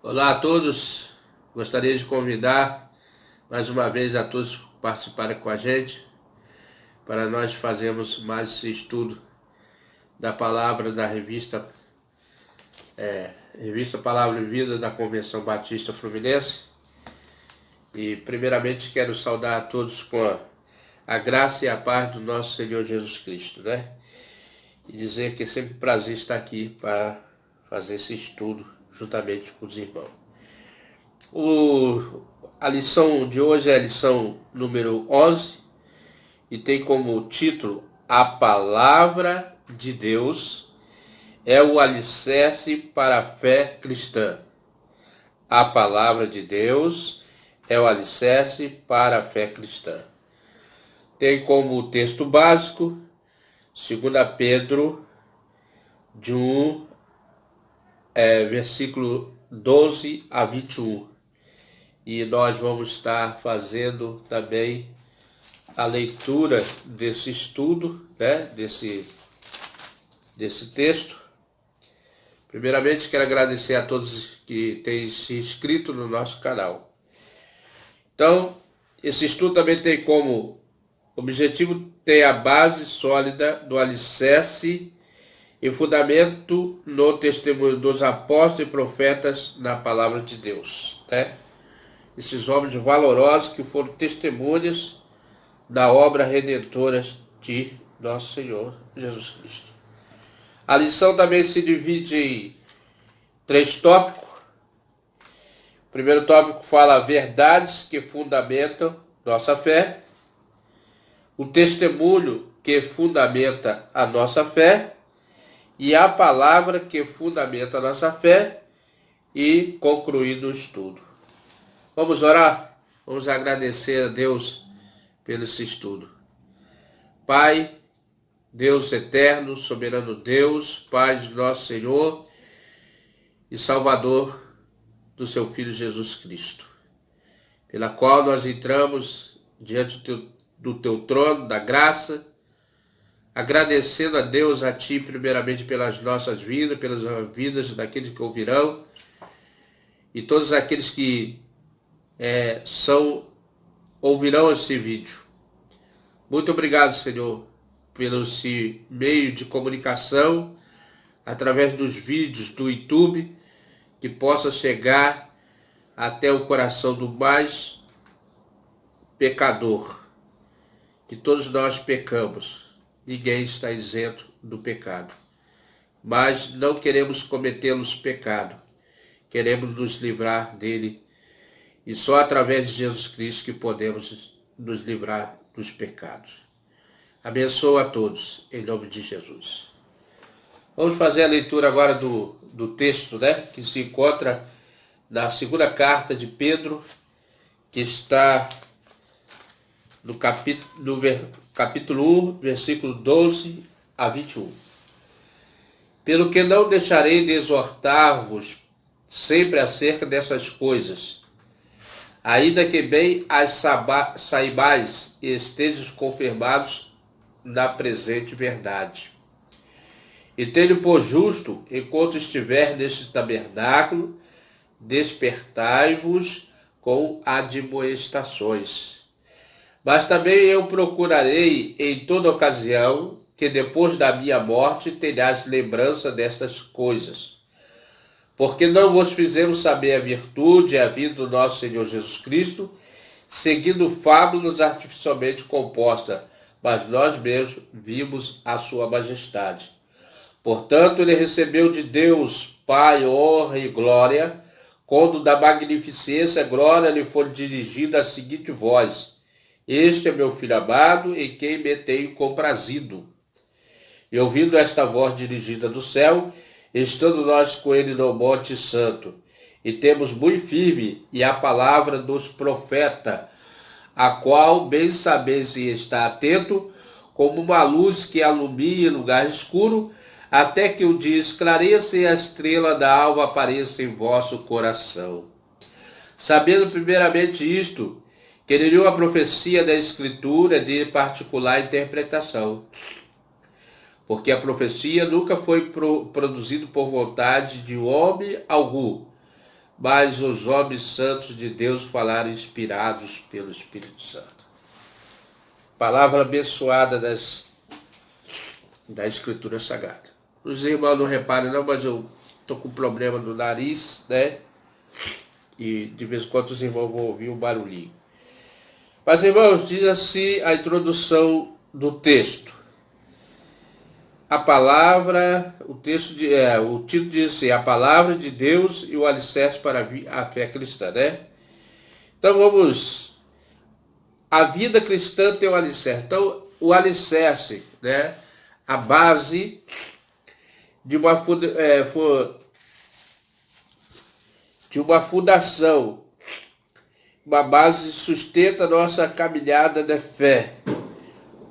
Olá a todos, gostaria de convidar mais uma vez a todos para participarem com a gente, para nós fazermos mais esse estudo da palavra da revista Palavra e Vida da Convenção Batista Fluminense. E primeiramente quero saudar a todos com a graça e a paz do nosso Senhor Jesus Cristo, né? E dizer que é sempre um prazer estar aqui para fazer esse estudo juntamente com os irmãos. A lição de hoje é a lição número 11 e tem como título: A Palavra de Deus é o alicerce para a fé cristã. A Palavra de Deus é o alicerce para a fé cristã. Tem como texto básico 2 Pedro de 1, versículo 12 a 21. E nós vamos estar fazendo também a leitura desse estudo, né, desse texto. Primeiramente, quero agradecer a todos que têm se inscrito no nosso canal. Então, esse estudo também tem como objetivo ter a base sólida do alicerce e fundamento no testemunho dos apóstolos e profetas na palavra de Deus, né? Esses homens valorosos que foram testemunhas da obra redentora de nosso Senhor Jesus Cristo. A lição também se divide em 3 tópicos. O primeiro tópico fala verdades que fundamentam nossa fé. O testemunho que fundamenta a nossa fé. E a palavra que fundamenta a nossa fé. E concluindo o estudo. Vamos orar? Vamos agradecer a Deus pelo esse estudo. Pai, Deus eterno, soberano Deus, Pai de nosso Senhor e Salvador do seu Filho Jesus Cristo, pela qual nós entramos diante do teu trono da graça, agradecendo a Deus, a Ti, primeiramente pelas nossas vidas, pelas vidas daqueles que ouvirão e todos aqueles que ouvirão esse vídeo. Muito obrigado, Senhor, pelo esse meio de comunicação, através dos vídeos do YouTube, que possa chegar até o coração do mais pecador. Que todos nós pecamos, ninguém está isento do pecado. Mas não queremos cometê-los pecado, queremos nos livrar dele. E só através de Jesus Cristo que podemos nos livrar dos pecados. Abençoa a todos, em nome de Jesus. Vamos fazer a leitura agora do texto, né, que se encontra na segunda carta de Pedro, que está no capítulo 1, versículo 12 a 21. Pelo que não deixarei de exortar-vos sempre acerca dessas coisas, ainda que bem as saibais e estejam confirmados na presente verdade. E tenho por justo, enquanto estiver neste tabernáculo, despertai-vos com admoestações. Mas também eu procurarei em toda ocasião que depois da minha morte tenhais lembrança destas coisas. Porque não vos fizemos saber a virtude e a vida do nosso Senhor Jesus Cristo, seguindo fábulas artificialmente compostas, mas nós mesmos vimos a sua majestade. Portanto, ele recebeu de Deus, Pai, honra e glória, quando da magnificência glória lhe for dirigida a seguinte voz: Este é meu Filho amado, em quem me tenho comprazido. E ouvindo esta voz dirigida do céu, estando nós com ele no Monte Santo, e temos muito firme e a palavra dos profetas, a qual bem sabeis e está atento, como uma luz que alumia em lugar escuro, até que o dia esclareça e a estrela da alva apareça em vosso coração. Sabendo primeiramente isto, que nenhuma profecia da Escritura é de particular interpretação, porque a profecia nunca foi produzida por vontade de homem algum, mas os homens santos de Deus falaram inspirados pelo Espírito Santo. Palavra abençoada da Escritura Sagrada. Os irmãos não reparem não, mas eu estou com problema no nariz, né? E de vez em quando os irmãos vão ouvir um barulhinho. Mas, irmãos, diz assim a introdução do texto. A palavra, o título diz assim, a palavra de Deus e o alicerce para a fé cristã, né? Então a vida cristã tem um alicerce. Então, o alicerce, né? A base de uma fundação, uma base que sustenta a nossa caminhada de fé.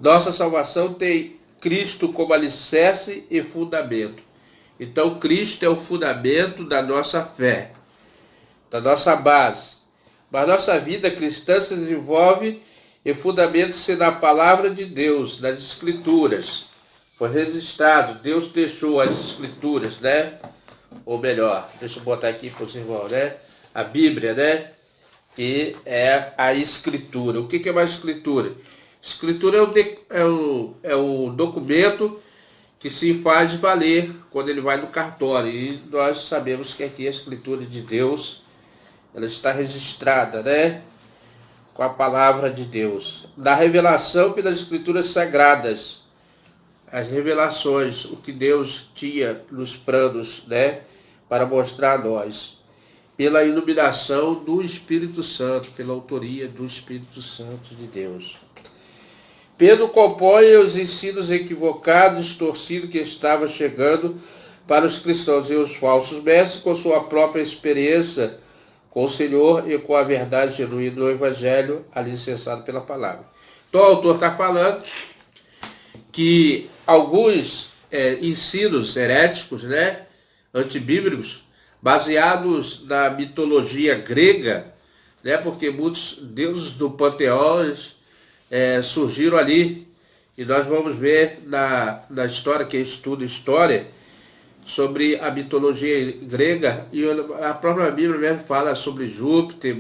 Nossa salvação tem Cristo como alicerce e fundamento. Então, Cristo é o fundamento da nossa fé, da nossa base. Mas nossa vida cristã se desenvolve e fundamenta-se na palavra de Deus, nas Escrituras. Foi registrado, Deus deixou as Escrituras, né? Ou melhor, deixa eu botar aqui para os irmãos, né? A Bíblia, né? Que é a Escritura. O que é uma Escritura? Escritura é o documento que se faz valer quando ele vai no cartório. E nós sabemos que aqui a Escritura de Deus, ela está registrada, né? Com a palavra de Deus. Da revelação pelas Escrituras Sagradas. As revelações, o que Deus tinha nos planos, né? Para mostrar a nós. Pela iluminação do Espírito Santo, pela autoria do Espírito Santo de Deus. Pedro compõe os ensinos equivocados, distorcidos que estavam chegando para os cristãos e os falsos mestres com sua própria experiência com o Senhor e com a verdade genuína do Evangelho, alicerçado pela palavra. Então o autor está falando que alguns ensinos heréticos, né, antibíblicos, baseados na mitologia grega, né, porque muitos deuses do panteão surgiram ali, e nós vamos ver na história, quem estuda história, sobre a mitologia grega, e a própria Bíblia mesmo fala sobre Júpiter,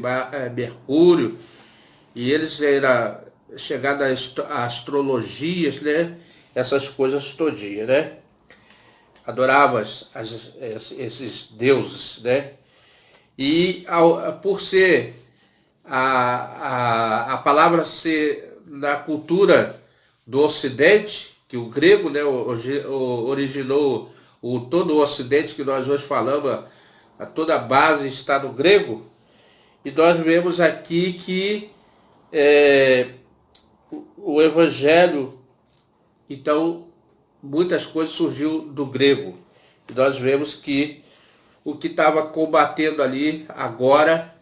Mercúrio, e eles chegaram a astrologias, né, essas coisas todinhas, né? Adoravam esses deuses, né? E por ser a palavra ser na cultura do Ocidente, que o grego, né, originou todo o Ocidente que nós hoje falamos, toda a base está no grego, e nós vemos aqui que o Evangelho, então, muitas coisas surgiu do grego. E nós vemos que o que estava combatendo ali agora,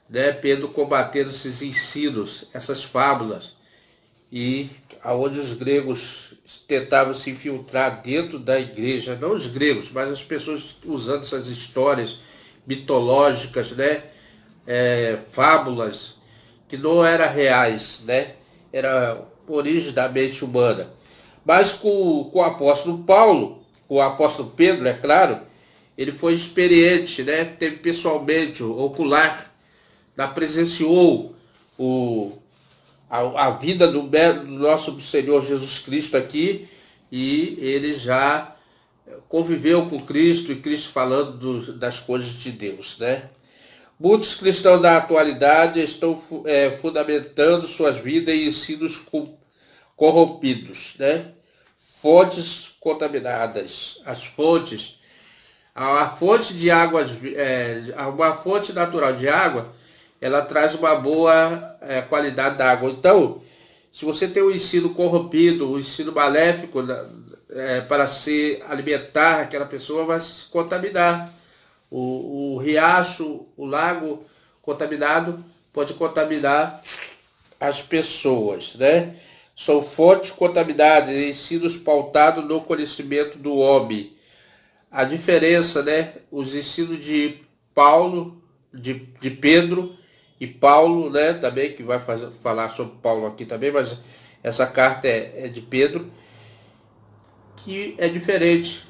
né, Pedro combatendo esses ensinos, essas fábulas, e aonde os gregos tentavam se infiltrar dentro da igreja, não os gregos, mas as pessoas usando essas histórias mitológicas, né, fábulas, que não eram reais, né, era origem da mente humana. Mas com o apóstolo Paulo, com o apóstolo Pedro, é claro, ele foi experiente, né? Teve pessoalmente, ocular, presenciou a vida do nosso Senhor Jesus Cristo aqui, e ele já conviveu com Cristo, e Cristo falando das coisas de Deus, né? Muitos cristãos da atualidade estão fundamentando suas vidas em ensinos corrompidos, né? Fontes contaminadas. As fontes, a fonte de águas, uma fonte natural de água, ela traz uma boa qualidade da água. Então, se você tem um ensino corrompido, um ensino maléfico para se alimentar, aquela pessoa vai se contaminar. O riacho, o lago contaminado pode contaminar as pessoas, né? São fontes contaminadas, ensinos pautados no conhecimento do homem. A diferença, né? Os ensinos de Paulo, de Pedro e Paulo, né? Também, que vai falar sobre Paulo aqui também, mas essa carta é de Pedro, que é diferente.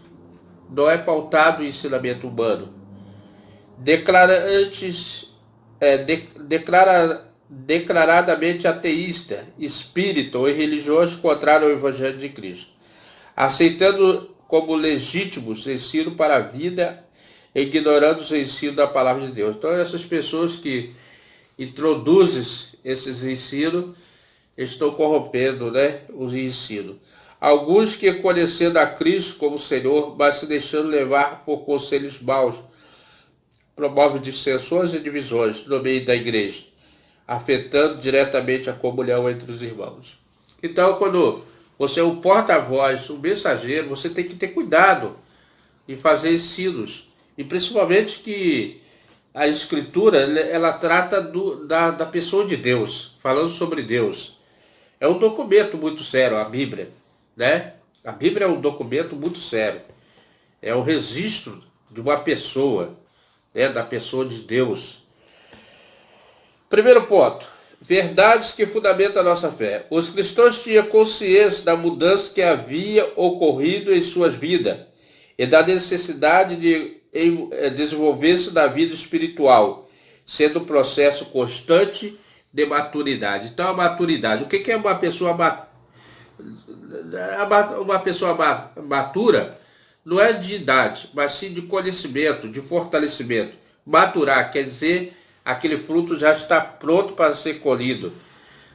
Não é pautado o ensinamento humano. declarantes, declaradamente ateísta, espírita ou religioso contrário ao Evangelho de Cristo, aceitando como legítimos ensino para a vida, ignorando os ensinos da palavra de Deus. Então, essas pessoas que introduzem esses ensinos estão corrompendo, né, os ensinos. Alguns que, conhecendo a Cristo como Senhor, mas se deixando levar por conselhos maus, promovem dissensões e divisões no meio da igreja, afetando diretamente a comunhão entre os irmãos. Então, quando você é um porta-voz, um mensageiro, você tem que ter cuidado em fazer ensinos. E principalmente que a Escritura, ela trata da pessoa de Deus, falando sobre Deus. É um documento muito sério, a Bíblia, né? A Bíblia é um documento muito sério. É o registro de uma pessoa, né? Da pessoa de Deus. Primeiro ponto. Verdades que fundamentam a nossa fé. Os cristãos tinham consciência da mudança que havia ocorrido em suas vidas e da necessidade de desenvolver-se na vida espiritual, sendo um processo constante de maturidade. Então, a maturidade. O que é uma pessoa matura? Não é de idade, mas sim de conhecimento, de fortalecimento. Maturar quer dizer aquele fruto já está pronto para ser colhido,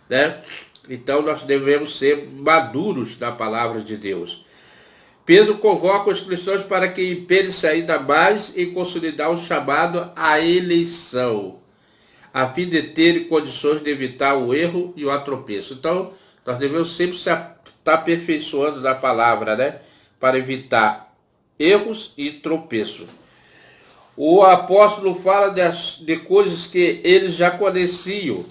né? Então, nós devemos ser maduros na palavra de Deus. Pedro convoca os cristãos para que empenhem-se ainda mais em consolidar o chamado à eleição, a fim de terem condições de evitar o erro e o atropeço. Então, nós devemos sempre estar aperfeiçoando na palavra, né? Para evitar erros e tropeços. O apóstolo fala de coisas que eles já conheciam,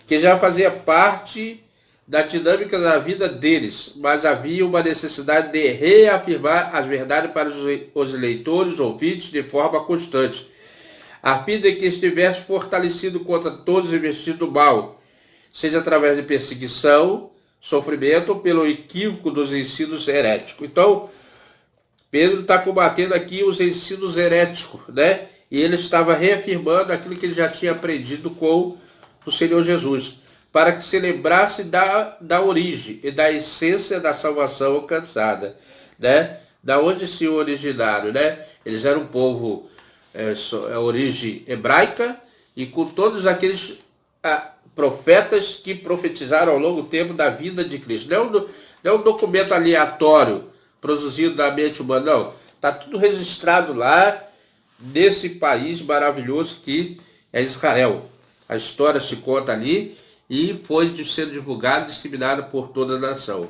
que já fazia parte da dinâmica da vida deles, mas havia uma necessidade de reafirmar as verdades para os leitores, ouvintes, de forma constante, a fim de que estivesse fortalecido contra todos os investidos do mal, seja através de perseguição, sofrimento ou pelo equívoco dos ensinos heréticos. Então, Pedro está combatendo aqui os ensinos heréticos, né? E ele estava reafirmando aquilo que ele já tinha aprendido com o Senhor Jesus, para que se lembrasse da origem e da essência da salvação alcançada, né? Da onde se originaram, né? Eles eram um povo, a origem hebraica, e com todos aqueles profetas que profetizaram ao longo do tempo da vida de Cristo. Não é um documento aleatório, produzido da mente humana, não. Está tudo registrado lá, nesse país maravilhoso que é Israel. A história se conta ali e foi sendo divulgada e disseminada por toda a nação.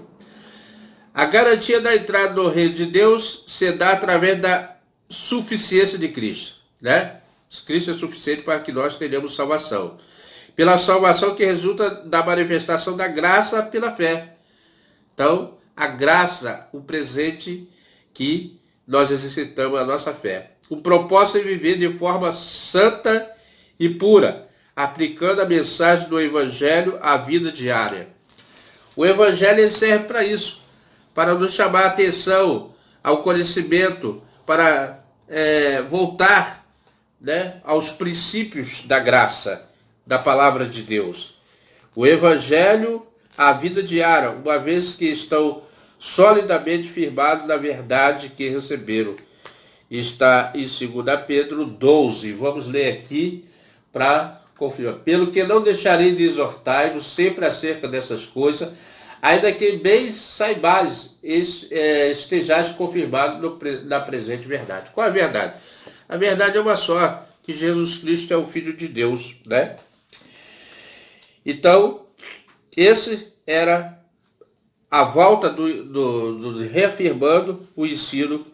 A garantia da entrada no reino de Deus se dá através da suficiência de Cristo, né? Cristo é suficiente para que nós tenhamos salvação. Pela salvação que resulta da manifestação da graça pela fé. Então, a graça, o presente que nós exercitamos a nossa fé. O propósito é viver de forma santa e pura, aplicando a mensagem do Evangelho à vida diária. O Evangelho serve para isso, para nos chamar a atenção ao conhecimento, para voltar, né, aos princípios da graça, da palavra de Deus. O Evangelho, a vida diária, uma vez que estão solidamente firmados na verdade que receberam. Está em 2 Pedro 12. Vamos ler aqui para confirmar. Pelo que não deixarei de exortar-vos sempre acerca dessas coisas, ainda que bem saibais, estejais confirmados na presente verdade. Qual é a verdade? A verdade é uma só, que Jesus Cristo é o Filho de Deus, né? Então, esse era a volta do reafirmando o ensino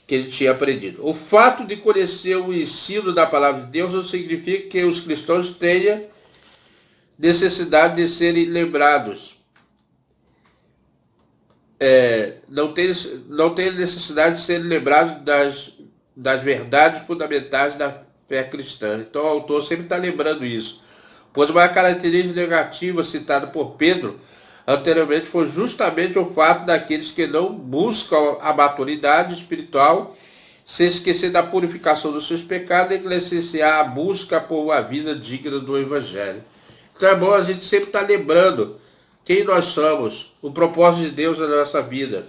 que ele tinha aprendido. O fato de conhecer o ensino da palavra de Deus não significa que os cristãos tenham necessidade de serem lembrados. Não tem necessidade de serem lembrados das verdades fundamentais da fé cristã. Então o autor sempre está lembrando isso. Pois uma característica negativa citada por Pedro anteriormente foi justamente o fato daqueles que não buscam a maturidade espiritual sem esquecer da purificação dos seus pecados e licenciar a busca por uma vida digna do Evangelho. Então é bom a gente sempre estar lembrando quem nós somos, o propósito de Deus na nossa vida.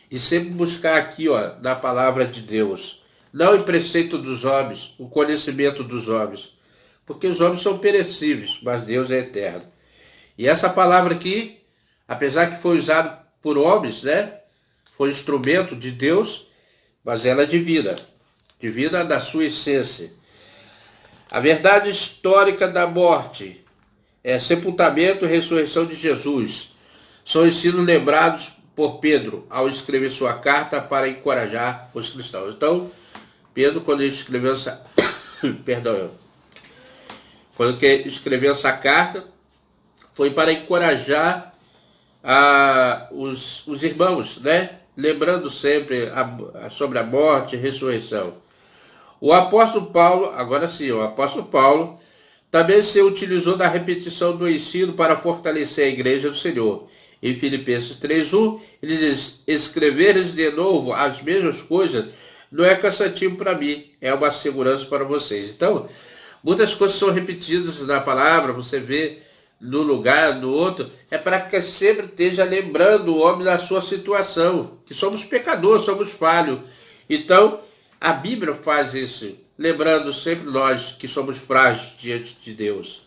E sempre buscar aqui, na palavra de Deus, não em preceito dos homens, o conhecimento dos homens, porque os homens são perecíveis, mas Deus é eterno. E essa palavra aqui, apesar que foi usada por homens, né, foi instrumento de Deus, mas ela é divina, divina na sua essência. A verdade histórica da morte, sepultamento e ressurreição de Jesus, são ensinos lembrados por Pedro ao escrever sua carta para encorajar os cristãos. Então, Pedro, quando ele escreveu essa, quando ele escreveu essa carta, foi para encorajar os irmãos, né? Lembrando sempre sobre a morte e ressurreição. O apóstolo Paulo, agora sim, o apóstolo Paulo também se utilizou da repetição do ensino para fortalecer a igreja do Senhor. Em Filipenses 3:1, ele diz: escreveres de novo as mesmas coisas não é cansativo para mim, é uma segurança para vocês. Então, muitas coisas são repetidas na palavra, você vê no lugar, no outro, é para que sempre esteja lembrando o homem da sua situação, que somos pecadores, somos falhos. Então, a Bíblia faz isso, lembrando sempre nós que somos frágeis diante de Deus.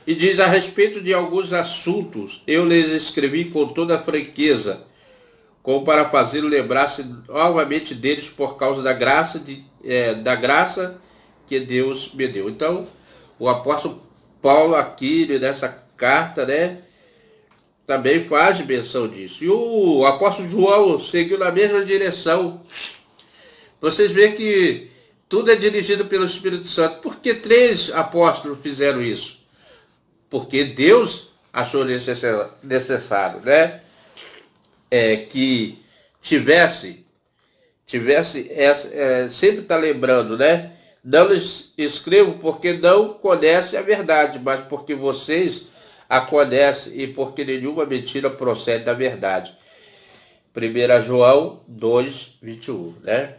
E diz a respeito de alguns assuntos, eu lhes escrevi com toda a franqueza, como para fazê-lo lembrar-se novamente deles por causa da graça que Deus me deu. Então, o apóstolo Paulo aqui, nessa carta, né, também faz menção disso. E o apóstolo João seguiu na mesma direção. Vocês veem que tudo é dirigido pelo Espírito Santo. Por que 3 apóstolos fizeram isso? Porque Deus achou necessário, né? Que tivesse sempre está lembrando, né? Não lhes escrevo porque não conhecem a verdade, mas porque vocês a conhecem e porque nenhuma mentira procede da verdade. 1 João 2:21, né?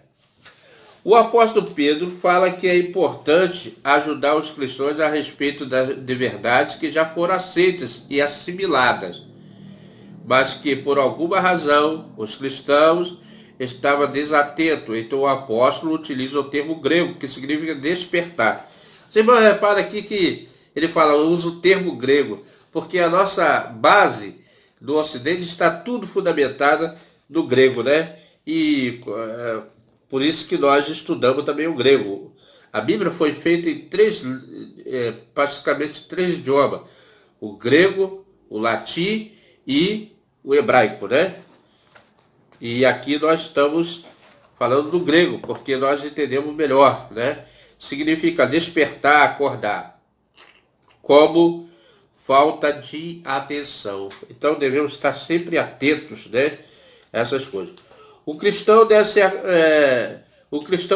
O apóstolo Pedro fala que é importante ajudar os cristãos a respeito de verdades que já foram aceitas e assimiladas, mas que por alguma razão os cristãos estavam desatentos. Então o apóstolo utiliza o termo grego, que significa despertar. Você repara aqui que ele fala, usa o termo grego, porque a nossa base do Ocidente está tudo fundamentada no grego, né? E por isso que nós estudamos também o grego. A Bíblia foi feita em praticamente três idiomas. O grego, o latim e o hebraico, né? E aqui nós estamos falando do grego, porque nós entendemos melhor, né? Significa despertar, acordar. Como falta de atenção. Então devemos estar sempre atentos, né, a essas coisas. O cristão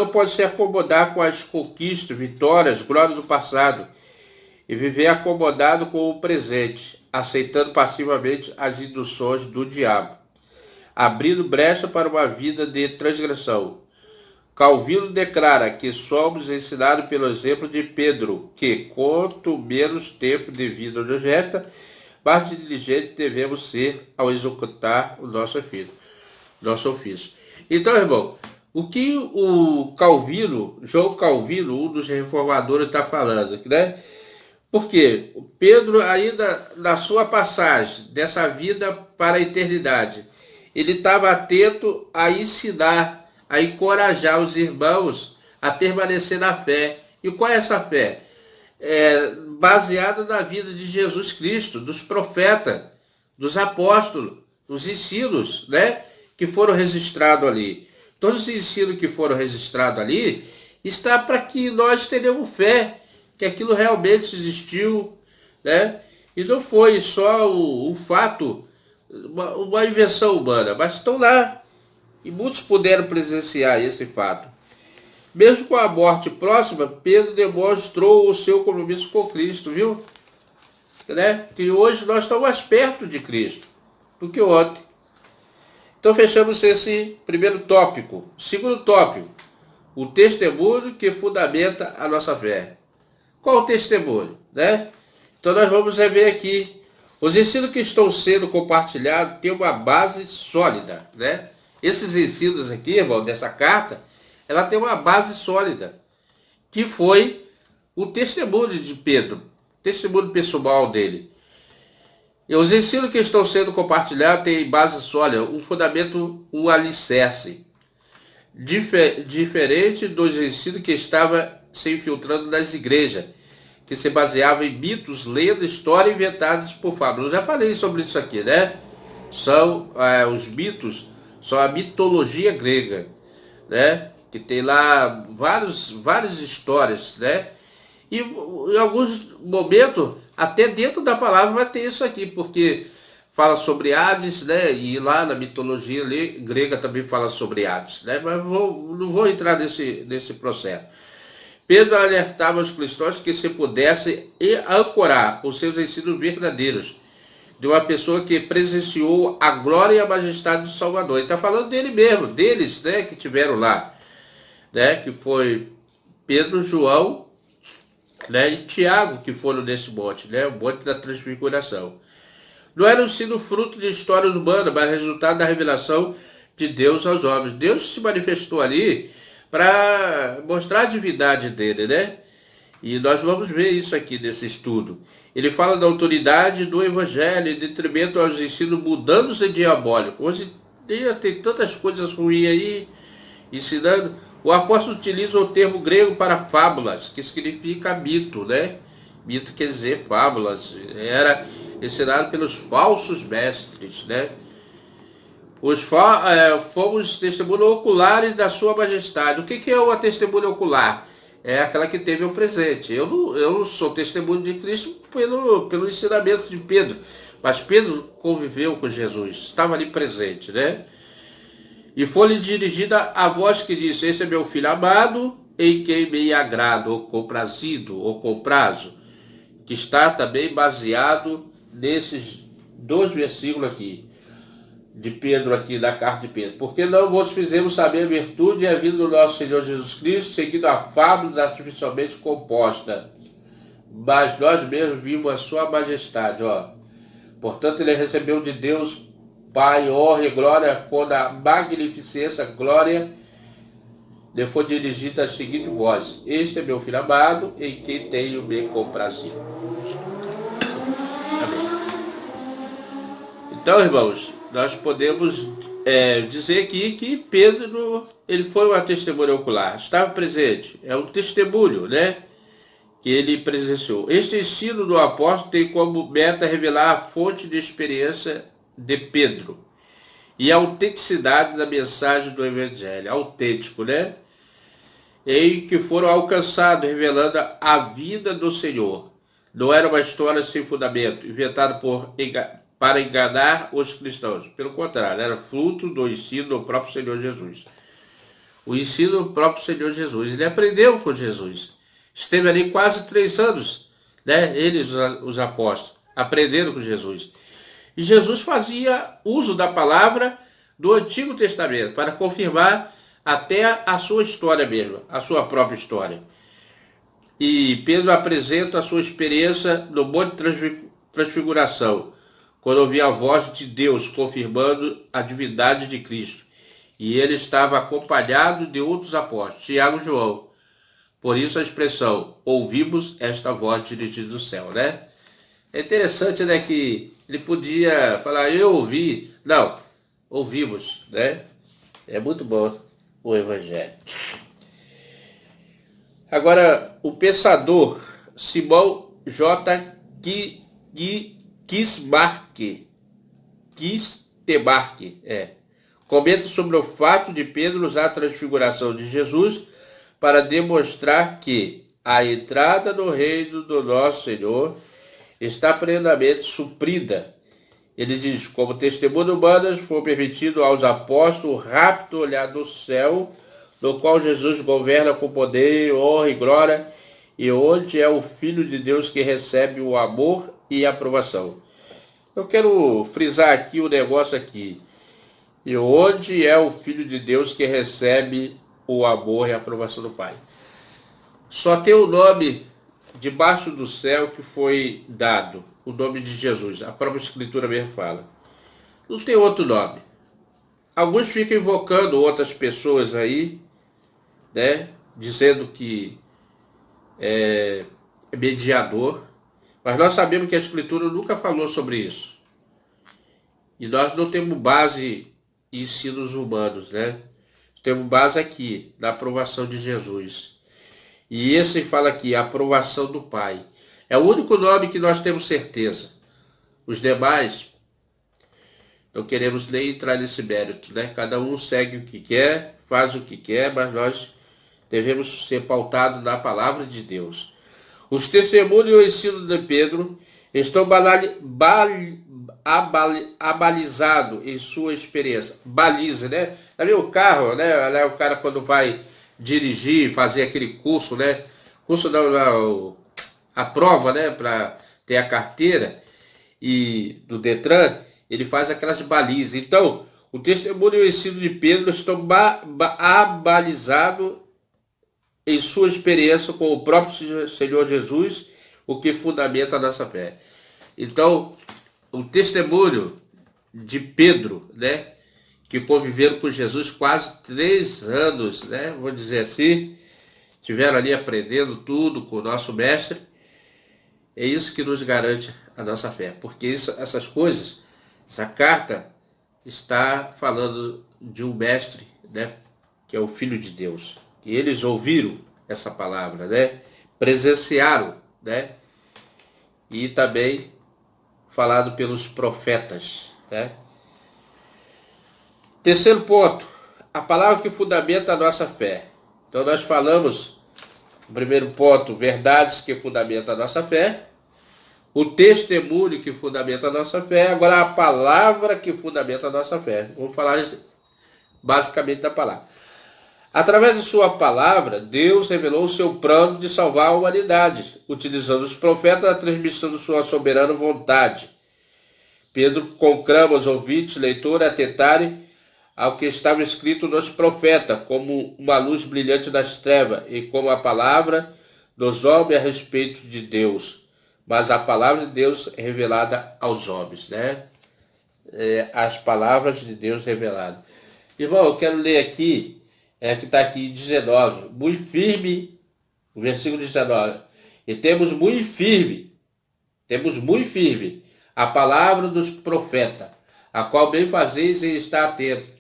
pode se acomodar com as conquistas, vitórias, glórias do passado e viver acomodado com o presente, aceitando passivamente as induções do diabo, abrindo brecha para uma vida de transgressão. Calvino declara que somos ensinados pelo exemplo de Pedro, que quanto menos tempo de vida nos resta, mais diligente devemos ser ao executar o nosso ofício. Então, irmão, o que o Calvino, João Calvino, um dos reformadores, está falando, né? Porque Pedro, ainda na sua passagem dessa vida para a eternidade, ele estava atento a ensinar, a encorajar os irmãos a permanecer na fé. E qual é essa fé? Baseada na vida de Jesus Cristo, dos profetas, dos apóstolos, dos ensinos, né, que foram registrados ali. Todos os ensinos que foram registrados ali está para que nós tenhamos fé que aquilo realmente existiu, né? E não foi só um fato, uma invenção humana, mas estão lá. E muitos puderam presenciar esse fato. Mesmo com a morte próxima, Pedro demonstrou o seu compromisso com Cristo, viu? Né? Que hoje nós estamos mais perto de Cristo do que ontem. Então fechamos esse primeiro tópico. Segundo tópico, o testemunho que fundamenta a nossa fé. Qual o testemunho, né? Então nós vamos rever aqui. Os ensinos que estão sendo compartilhados têm uma base sólida, né? Esses ensinos aqui, irmão, dessa carta, ela tem uma base sólida, que foi o testemunho de Pedro, testemunho pessoal dele. E os ensinos que estão sendo compartilhados têm base sólida, um fundamento, um alicerce, diferente dos ensinos que estavam se infiltrando nas igrejas, que se baseavam em mitos, lendas, histórias inventadas por fábulas. Eu já falei sobre isso aqui, né? São os mitos, são a mitologia grega, né? Que tem lá várias histórias, né? E em alguns momentos, até dentro da palavra vai ter isso aqui, porque fala sobre Hades, né? E lá na mitologia grega também fala sobre Hades, né? Mas não vou entrar nesse processo. Pedro alertava os cristãos que se pudessem ancorar os seus ensinos verdadeiros de uma pessoa que presenciou a glória e a majestade do Salvador. Ele está falando dele mesmo, deles, né? Que tiveram lá, né? Que foi Pedro, João, né, e Tiago, que foram nesse monte, né, o monte da transfiguração. Não era um ensino fruto de histórias humanas, mas resultado da revelação de Deus aos homens. Deus se manifestou ali para mostrar a divindade dele, né? E nós vamos ver isso aqui nesse estudo. Ele fala da autoridade do evangelho, em detrimento aos ensinos mundanos e diabólicos. Hoje tem tantas coisas ruins aí, ensinando. O apóstolo utiliza o termo grego para fábulas, que significa mito, né? Mito quer dizer fábulas. Era ensinado pelos falsos mestres, né? Fomos testemunhos oculares da sua majestade. O que é uma testemunha ocular? É aquela que teve o presente. Eu não sou testemunho de Cristo pelo ensinamento de Pedro, mas Pedro conviveu com Jesus, estava ali presente, né? E foi-lhe dirigida a voz que disse: esse é meu filho amado, em quem me agrado, ou comprazido, ou comprazo, que está também baseado nesses 2 versículos aqui, de Pedro, aqui da carta de Pedro. Porque não vos fizemos saber a virtude e a vida do nosso Senhor Jesus Cristo, seguindo a fábulas artificialmente composta, mas nós mesmos vimos a sua majestade, ó. Portanto, ele recebeu de Deus Pai, honra e glória, quando a magnificência, glória, lhe foi dirigida a seguinte voz: este é meu filho amado, em quem tenho me comprazido. Amém. Então, irmãos, nós podemos dizer aqui que Pedro, ele foi uma testemunha ocular, estava presente, é um testemunho, né? Que ele presenciou. Este ensino do apóstolo tem como meta revelar a fonte de experiência de Pedro e a autenticidade da mensagem do Evangelho, autêntico, né? Em que foram alcançados, revelando a vida do Senhor. Não era uma história sem fundamento, inventada para enganar os cristãos. Pelo contrário, era fruto do ensino do próprio Senhor Jesus. O ensino do próprio Senhor Jesus. Ele aprendeu com Jesus. Esteve ali quase 3 anos, né? Eles, os apóstolos, aprenderam com Jesus. E Jesus fazia uso da palavra do Antigo Testamento para confirmar até a sua história mesmo, a sua própria história. E Pedro apresenta a sua experiência no Monte de Transfiguração, quando ouvia a voz de Deus confirmando a divindade de Cristo. E ele estava acompanhado de outros apóstolos, Tiago e João. Por isso a expressão, ouvimos esta voz dirigida do céu, né? É interessante, né, que ele podia falar, eu ouvi. Não, ouvimos, né? É muito bom o Evangelho. Agora, o pensador Simão J. Kistemaker, comenta sobre o fato de Pedro usar a transfiguração de Jesus para demonstrar que a entrada no reino do nosso Senhor está plenamente suprida. Ele diz, como testemunho humano, foi permitido aos apóstolos o rápido olhar do céu, no qual Jesus governa com poder, honra e glória, e onde é o Filho de Deus que recebe o amor e a aprovação. Eu quero frisar aqui o negócio aqui. E onde é o Filho de Deus que recebe o amor e a aprovação do Pai? Só tem o nome debaixo do céu que foi dado, o nome de Jesus. A própria Escritura mesmo fala. Não tem outro nome. Alguns ficam invocando outras pessoas aí, né? Dizendo que é mediador. Mas nós sabemos que a Escritura nunca falou sobre isso. E nós não temos base em ensinos humanos, né? Temos base aqui, na aprovação de Jesus. E esse fala aqui, a aprovação do Pai. É o único nome que nós temos certeza. Os demais, não queremos nem entrar nesse mérito, né? Cada um segue o que quer, faz o que quer, mas nós devemos ser pautados na palavra de Deus. Os testemunhos e o ensino de Pedro estão abalizados em sua experiência. Baliza, né? Ali o carro, né? O cara quando vai dirigir, fazer aquele curso, né? Curso não, a prova, né? Para ter a carteira e do Detran, ele faz aquelas balizas. Então, o testemunho e o ensino de Pedro estão abalizados em sua experiência com o próprio Senhor Jesus, o que fundamenta a nossa fé. Então, o testemunho de Pedro, né, que conviveram com Jesus quase 3 anos, né, vou dizer assim, estiveram ali aprendendo tudo com o nosso mestre, é isso que nos garante a nossa fé, porque essas coisas, essa carta está falando de um mestre, né, que é o Filho de Deus. E eles ouviram essa palavra, né? Presenciaram, né? E também falado pelos profetas, né? Terceiro ponto, a palavra que fundamenta a nossa fé. Então nós falamos, no primeiro ponto, verdades que fundamentam a nossa fé, o testemunho que fundamenta a nossa fé, agora a palavra que fundamenta a nossa fé. Vamos falar basicamente da palavra. Através de sua palavra, Deus revelou o seu plano de salvar a humanidade, utilizando os profetas na transmissão de sua soberana vontade. Pedro conclama os ouvintes, leitores, a atentarem ao que estava escrito nos profetas, como uma luz brilhante das trevas, e como a palavra dos homens a respeito de Deus. Mas a palavra de Deus é revelada aos homens, né? As palavras de Deus reveladas. Irmão, eu quero ler aqui, que está aqui em 19, muito firme, o versículo 19. E temos muito firme a palavra dos profetas, a qual bem fazeis em estar atento,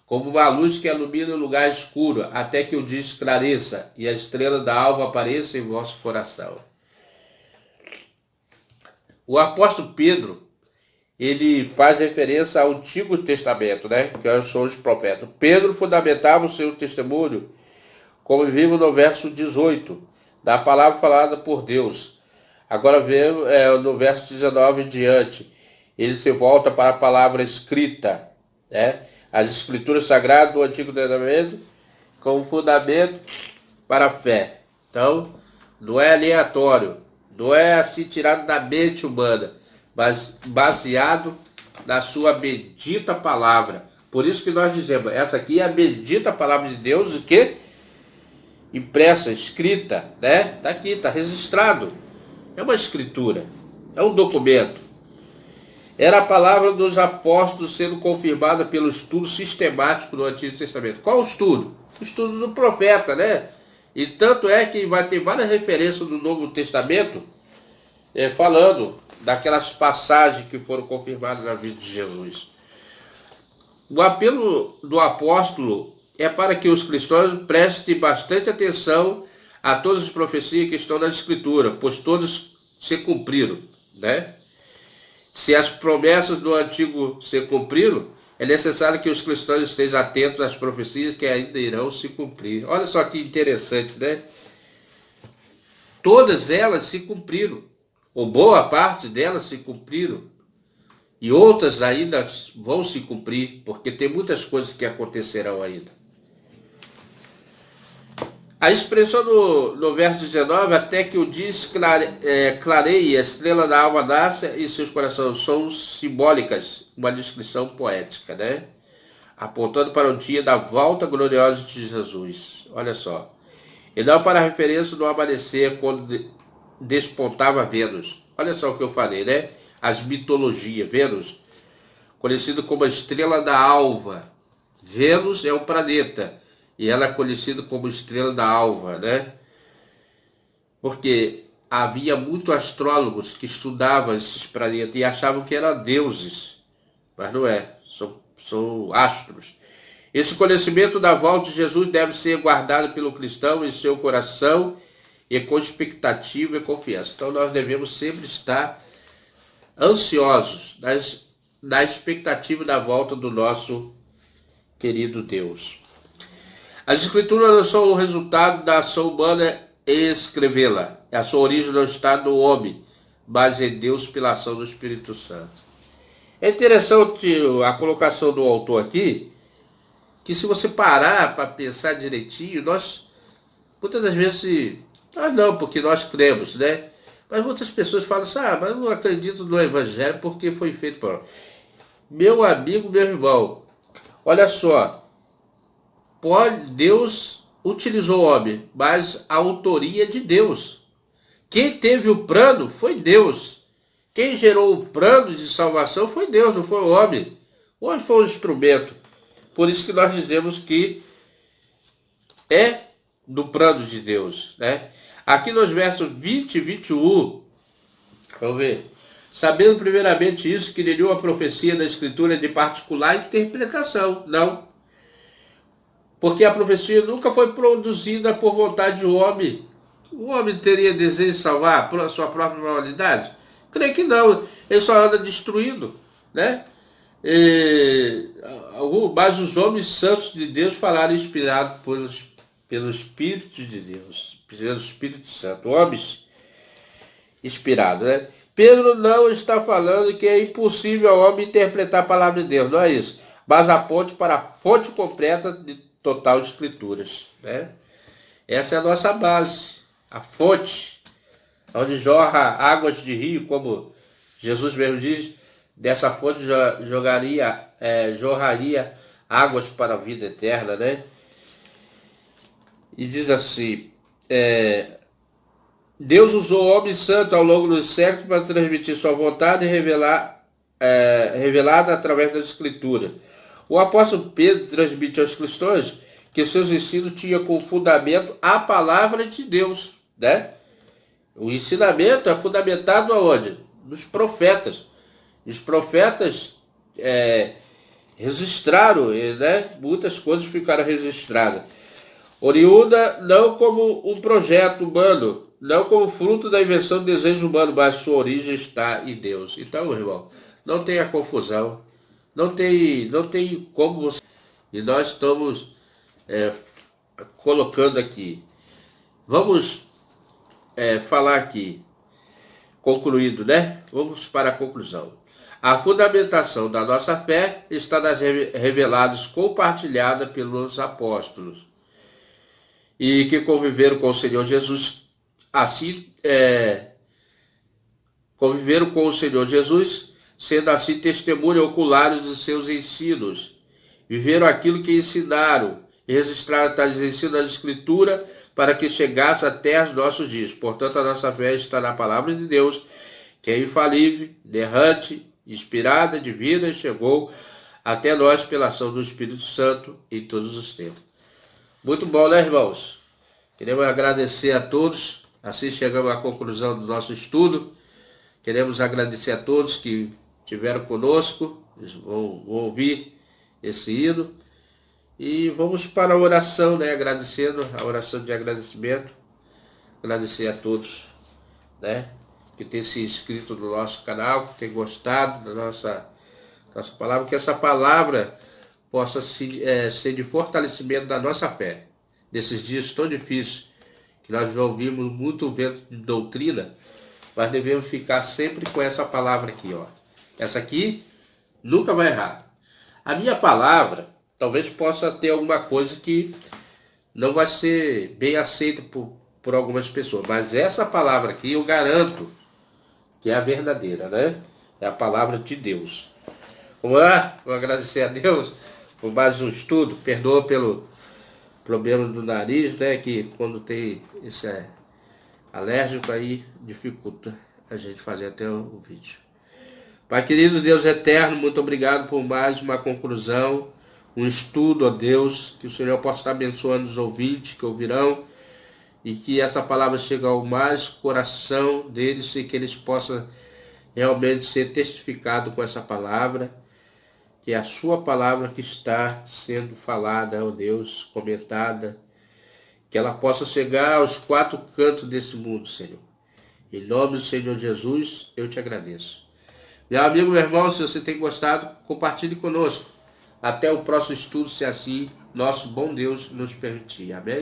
como uma luz que ilumina o lugar escuro, até que o dia esclareça e a estrela da alva apareça em vosso coração. O apóstolo Pedro, ele faz referência ao Antigo Testamento, né? Que são os profetas. Pedro fundamentava o seu testemunho, como vimos no verso 18, da palavra falada por Deus. Agora vemos no verso 19 em diante, ele se volta para a palavra escrita, né? As escrituras sagradas do Antigo Testamento como fundamento para a fé. Então, não é aleatório, não é assim tirado da mente humana, mas baseado na sua bendita palavra. Por isso que nós dizemos, essa aqui é a bendita palavra de Deus, o que? Impressa, escrita, né? Está aqui, está registrado. É uma escritura, é um documento. Era a palavra dos apóstolos sendo confirmada pelo estudo sistemático do Antigo Testamento. Qual o estudo? O estudo do profeta, né? E tanto é que vai ter várias referências no Novo Testamento falando daquelas passagens que foram confirmadas na vida de Jesus. O apelo do apóstolo é para que os cristãos prestem bastante atenção a todas as profecias que estão na Escritura, pois todas se cumpriram, né? Se as promessas do Antigo se cumpriram, é necessário que os cristãos estejam atentos às profecias que ainda irão se cumprir. Olha só que interessante, né? Todas elas se cumpriram, ou boa parte delas se cumpriram, e outras ainda vão se cumprir, porque tem muitas coisas que acontecerão ainda. A expressão no verso 19, até que o dia clareie, a estrela da alma nasce e seus corações, são simbólicas, uma descrição poética, né? apontando para o dia da volta gloriosa de Jesus. Olha só. E não para a referência do amanhecer quando despontava Vênus. Olha só o que eu falei, né? As mitologias. Vênus, conhecido como a estrela da alva. Vênus é um planeta e ela é conhecida como estrela da alva, né? Porque havia muitos astrólogos que estudavam esses planetas e achavam que eram deuses, mas não é, são astros. Esse conhecimento da volta de Jesus deve ser guardado pelo cristão em seu coração e com expectativa e confiança. Então nós devemos sempre estar ansiosos na expectativa da volta do nosso querido Deus. As escrituras não são o resultado da ação humana em escrevê-la. A sua origem não está no homem, mas em Deus pela ação do Espírito Santo. É interessante a colocação do autor aqui, que se você parar para pensar direitinho, nós, muitas das vezes, não, porque nós cremos, né? Mas muitas pessoas falam assim, mas eu não acredito no Evangelho porque foi feito por... Meu amigo, meu irmão, olha só, Deus utilizou o homem, mas a autoria é de Deus. Quem teve o plano foi Deus. Quem gerou o plano de salvação foi Deus, não foi o homem. O homem foi um instrumento. Por isso que nós dizemos que é do plano de Deus, né? Aqui nos versos 20 e 21, vamos ver. Sabendo primeiramente isso, que nenhuma profecia da Escritura é de particular interpretação. Não. Porque a profecia nunca foi produzida por vontade do homem. O homem teria desejo de salvar a sua própria moralidade? Creio que não. Ele só anda destruindo, né? Mas os homens santos de Deus falaram inspirados pelo Espírito de Deus, pelo Espírito Santo. Homens inspirados, né? Pedro não está falando que é impossível ao homem interpretar a palavra de Deus, não é isso. Mas aponte para a fonte completa de total de Escrituras, né? Essa é a nossa base. A fonte, onde jorra águas de rio, como Jesus mesmo diz, dessa fonte jorraria águas para a vida eterna, né? E diz assim, Deus usou o homem santo ao longo dos séculos para transmitir sua vontade e revelada através da Escritura. O apóstolo Pedro transmite aos cristãos que seus ensinos tinham como fundamento a palavra de Deus, né? O ensinamento é fundamentado aonde? Nos profetas. Os profetas registraram, né? Muitas coisas ficaram registradas. Oriunda não como um projeto humano, não como fruto da invenção do desejo humano, mas sua origem está em Deus. Então, irmão, não tenha confusão, não tem como você... E nós estamos colocando aqui. Vamos falar aqui, concluído, né? Vamos para a conclusão. A fundamentação da nossa fé está nas reveladas compartilhadas pelos apóstolos e que conviveram com o Senhor Jesus, conviveram com o Senhor Jesus, sendo assim testemunhas oculares dos seus ensinos, viveram aquilo que ensinaram e registraram tais ensinos na Escritura para que chegasse até os nossos dias. Portanto, a nossa fé está na palavra de Deus, que é infalível, errante, inspirada, divina, e chegou até nós pela ação do Espírito Santo em todos os tempos. Muito bom, né, irmãos? Queremos agradecer a todos. Assim chegamos à conclusão do nosso estudo. Queremos agradecer a todos que estiveram conosco, vão ouvir esse hino. E vamos para a oração, né? Agradecendo, a oração de agradecimento. Agradecer a todos, né? Que tem se inscrito no nosso canal, que tem gostado da nossa palavra, que essa palavra possa ser de fortalecimento da nossa fé. Nesses dias tão difíceis, que nós ouvimos muito vento de doutrina, mas devemos ficar sempre com essa palavra aqui, ó. Essa aqui nunca vai errar. A minha palavra talvez possa ter alguma coisa que não vai ser bem aceita por algumas pessoas, mas essa palavra aqui eu garanto que é a verdadeira, né? É a palavra de Deus. Vamos lá? Vou agradecer a Deus. por mais um estudo. Perdoa pelo problema do nariz, né? Que quando tem esse alérgico aí, dificulta a gente fazer até o vídeo. Pai querido, Deus eterno, muito obrigado por mais uma conclusão, um estudo, ó Deus, que o Senhor possa estar abençoando os ouvintes que ouvirão e que essa palavra chegue ao mais coração deles e que eles possam realmente ser testificados com essa palavra, que é a sua palavra que está sendo falada, ó Deus, comentada, que ela possa chegar aos quatro cantos desse mundo, Senhor. Em nome do Senhor Jesus, eu te agradeço. Meu amigo, meu irmão, se você tem gostado, compartilhe conosco. Até o próximo estudo, se assim nosso bom Deus nos permitir. Amém?